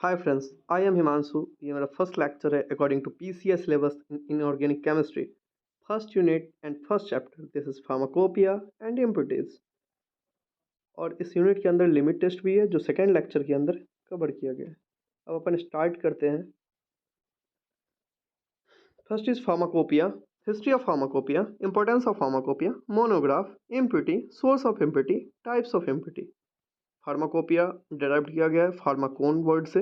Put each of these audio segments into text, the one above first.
Hi friends, I am Himanshu. ये मेरा first lecture है according to PCS syllabus in inorganic chemistry. First unit and first chapter this is pharmacopoeia and impurities. और इस unit के अंदर limit test भी है जो सेकेंड लेक्चर के अंदर कवर किया गया है। अब अपन स्टार्ट करते हैं। First is pharmacopoeia, history of pharmacopoeia, importance of pharmacopoeia, monograph, impurity, source of impurity, types of impurity. Pharmacopoeia derive किया गया है फार्माकोन वर्ड से,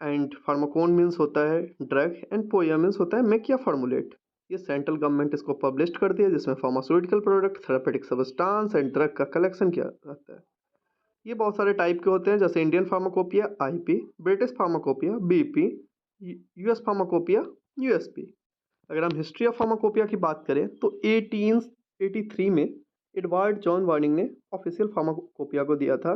एंड फार्माकोन मीन्स होता है ड्रग एंड पोया मीन्स होता है मेक या फॉर्मुलेट। ये सेंट्रल गवर्नमेंट इसको पब्लिश करती है जिसमें pharmaceutical product, therapeutic substance and drug का कलेक्शन किया जाता है। ये बहुत सारे टाइप के होते हैं जैसे Indian pharmacopoeia IP, British pharmacopoeia BP, US pharmacopoeia USP. अगर हम हिस्ट्री ऑफ फार्माकोपिया की बात करें तो 1883 में एडवर्ड जॉन वार्निंग ने ऑफिशियल फार्माकोपिया को दिया था।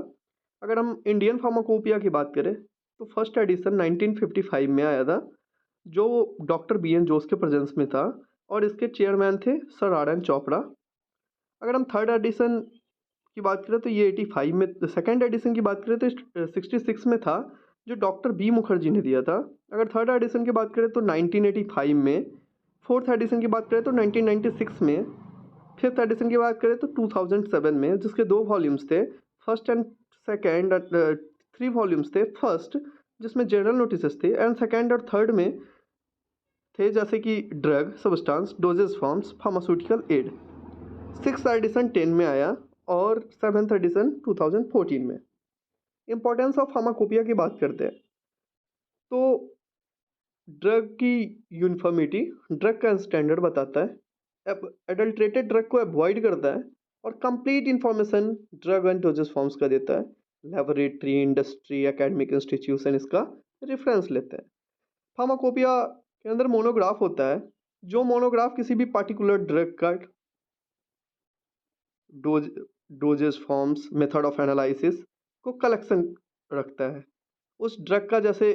अगर हम इंडियन फार्माकोपिया की बात करें तो फर्स्ट एडिशन 1955 में आया था जो डॉक्टर बी.एन. जोस के प्रेजेंस में था और इसके चेयरमैन थे सर आर.एन. चोपड़ा। अगर हम थर्ड एडिशन की बात करें तो ये 85 में, सेकेंड एडिशन की बात करें तो 66 में था जो डॉक्टर बी मुखर्जी ने दिया था। अगर थर्ड एडिशन की बात करें तो 1985 में, फोर्थ एडिशन की बात करें तो 1996 में, फिफ्थ एडिशन की बात करें तो 2007 में, जिसके 2 वॉल्यूम्स थे, फर्स्ट एंड सेकेंड। 3 वॉल्यूम्स थे, फर्स्ट जिसमें जनरल नोटिसेस थे एंड सेकेंड और थर्ड में थे जैसे कि drug, substance, doses forms, pharmaceutical aid. Six edition 10 में आया और सेवन्थ एडिशन 2014 में। इंपॉर्टेंस ऑफ फार्माकोपिया की बात करते हैं तो ड्रग की यूनिफॉर्मिटी, ड्रग का स्टैंडर्ड बताता है, एडल्ट्रेटेड ड्रग को अवॉइड करता है और complete information drug and doses forms का देता है। लेबोरेटरी, इंडस्ट्री, एकेडमिक इंस्टीट्यूशन इसका रेफरेंस लेते हैं। फार्माकोपिया के अंदर मोनोग्राफ होता है जो मोनोग्राफ किसी भी पार्टिकुलर ड्रग का doses forms, method of analysis को कलेक्शन रखता है। उस ड्रग का जैसे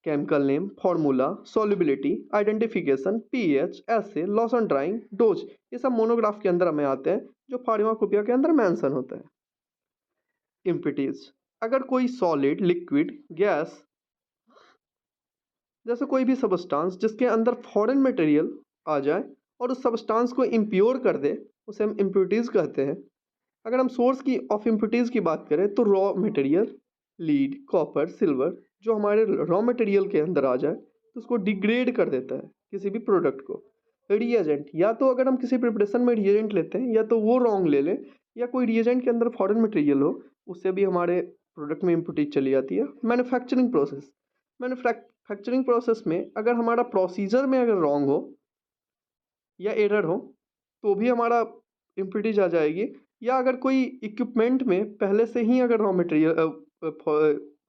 chemical name, formula, solubility, identification, pH, essay, loss on drawing, dose, ये सब मोनोग्राफ के अंदर हमें आते हैं जो फार्माकोपिया के अंदर मेंशन होता है। इम्प्यूरिटीज, अगर कोई सॉलिड, लिक्विड, गैस जैसे कोई भी सब्सटेंस जिसके अंदर फॉरेन मटेरियल आ जाए और उस सब्सटेंस को इम्प्योर कर दे उसे हम इम्प्यूरिटीज कहते हैं। अगर हम सोर्स की ऑफ इम्प्यूरिटीज की बात करें तो raw material, lead, copper, silver जो हमारे रॉ मटेरियल के अंदर आ जाए तो उसको डिग्रेड कर देता है किसी भी प्रोडक्ट को। रिएजेंट, या तो अगर हम किसी प्रिपरेशन में रिएजेंट लेते हैं या तो वो रॉन्ग ले लें या कोई रिएजेंट के अंदर फॉरेन मटेरियल हो उससे भी हमारे प्रोडक्ट में इम्प्यूरिटीज चली जाती है। मैन्युफैक्चरिंग प्रोसेस, मैन्युफैक्चरिंग प्रोसेस में अगर हमारा प्रोसीजर में अगर रॉन्ग हो या एरर हो तो भी हमारा इम्प्यूरिटीज आ जाएगी। या अगर कोई इक्विपमेंट में पहले से ही अगर raw material,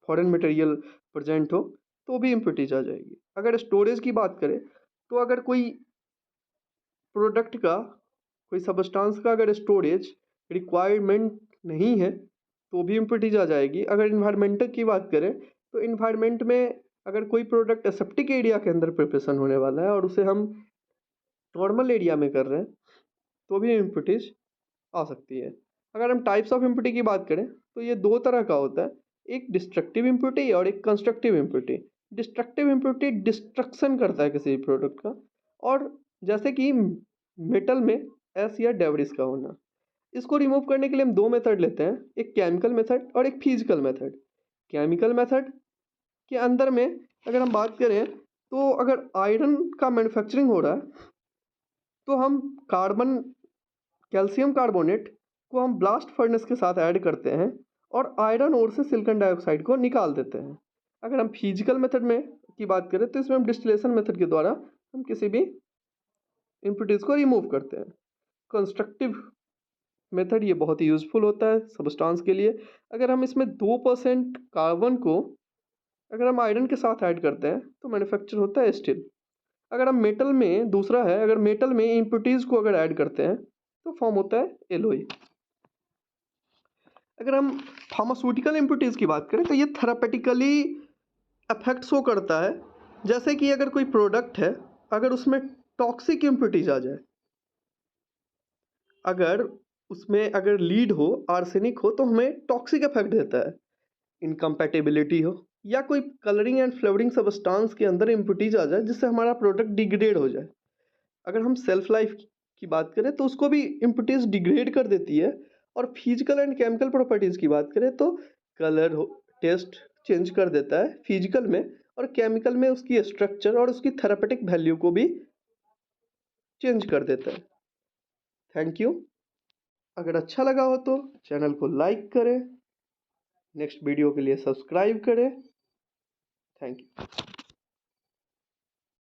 foreign material present हो तो भी इम्प्यूरिटीज आ जाएगी। अगर स्टोरेज की बात करें तो अगर कोई प्रोडक्ट का, कोई सब्सटेंस का अगर स्टोरेज रिक्वायरमेंट नहीं है तो भी इम्प्यूरिटीज आ जाएगी। अगर इन्वायरमेंटल की बात करें तो इन्वायरमेंट में अगर कोई प्रोडक्ट एसेप्टिक एरिया के अंदर प्रिपरेशन होने वाला है और उसे हम नॉर्मल एरिया में कर रहे हैं तो भी इम्प्यूरिटीज आ सकती है। अगर हम टाइप्स ऑफ इम्प्यूरिटी की बात करें तो ये 2 तरह का होता है, एक डिस्ट्रक्टिव इम्प्यूरिटी और एक constructive impurity. Destructive impurity destruction करता है किसी भी प्रोडक्ट का, और जैसे कि मेटल में एस या डेब्रिस का होना। इसको रिमूव करने के लिए हम 2 मेथड लेते हैं, एक केमिकल मेथड और एक फिजिकल मेथड। केमिकल मेथड के अंदर में अगर हम बात करें तो अगर आयरन का मैन्युफैक्चरिंग हो रहा है तो हम कैल्शियम कार्बोनेट को हम ब्लास्ट फर्नेस के साथ ऐड करते हैं और आयरन ओर से सिलिकॉन डाइऑक्साइड को निकाल देते हैं। अगर हम फिजिकल मेथड में की बात करें तो इसमें हम डिस्टिलेशन मेथड के द्वारा हम किसी भी इम्प्यूरिटीज को रिमूव करते हैं। कंस्ट्रक्टिव मेथड ये बहुत ही यूज़फुल होता है सब्सटेंस के लिए। अगर हम इसमें 2% कार्बन को अगर हम आयरन के साथ ऐड करते हैं तो मैन्युफैक्चर होता है स्टील। अगर हम मेटल में, दूसरा है, अगर मेटल में इम्प्यूरिटीज को अगर ऐड करते हैं तो फॉर्म होता है एलोई। अगर हम फार्मास्यूटिकल इम्प्यूरिटीज की बात करें तो ये थेरापेटिकली इफेक्ट शो करता है। जैसे कि अगर कोई प्रोडक्ट है, अगर उसमें टॉक्सिक इम्प्यूरिटीज आ जाए, अगर उसमें अगर लीड हो, आर्सेनिक हो तो हमें टॉक्सिक इफेक्ट देता है। इनकम्पैटिबिलिटी हो, या कोई कलरिंग एंड फ्लेवरिंग सब्सटेंस के अंदर इम्पुरिटीज आ जाए जिससे हमारा प्रोडक्ट डिग्रेड हो जाए। अगर हम सेल्फ लाइफ की बात करें तो उसको भी इम्पुरिटीज डिग्रेड कर देती है। और फिजिकल एंड केमिकल प्रॉपर्टीज की बात करें तो कलर टेस्ट चेंज कर देता है फिजिकल में, और केमिकल में उसकी स्ट्रक्चर और उसकी थेरापेटिक वैल्यू को भी चेंज कर देता है। Thank you. अगर अच्छा लगा हो तो चैनल को लाइक करें, नेक्स्ट वीडियो के लिए सब्सक्राइब करें। Thank you.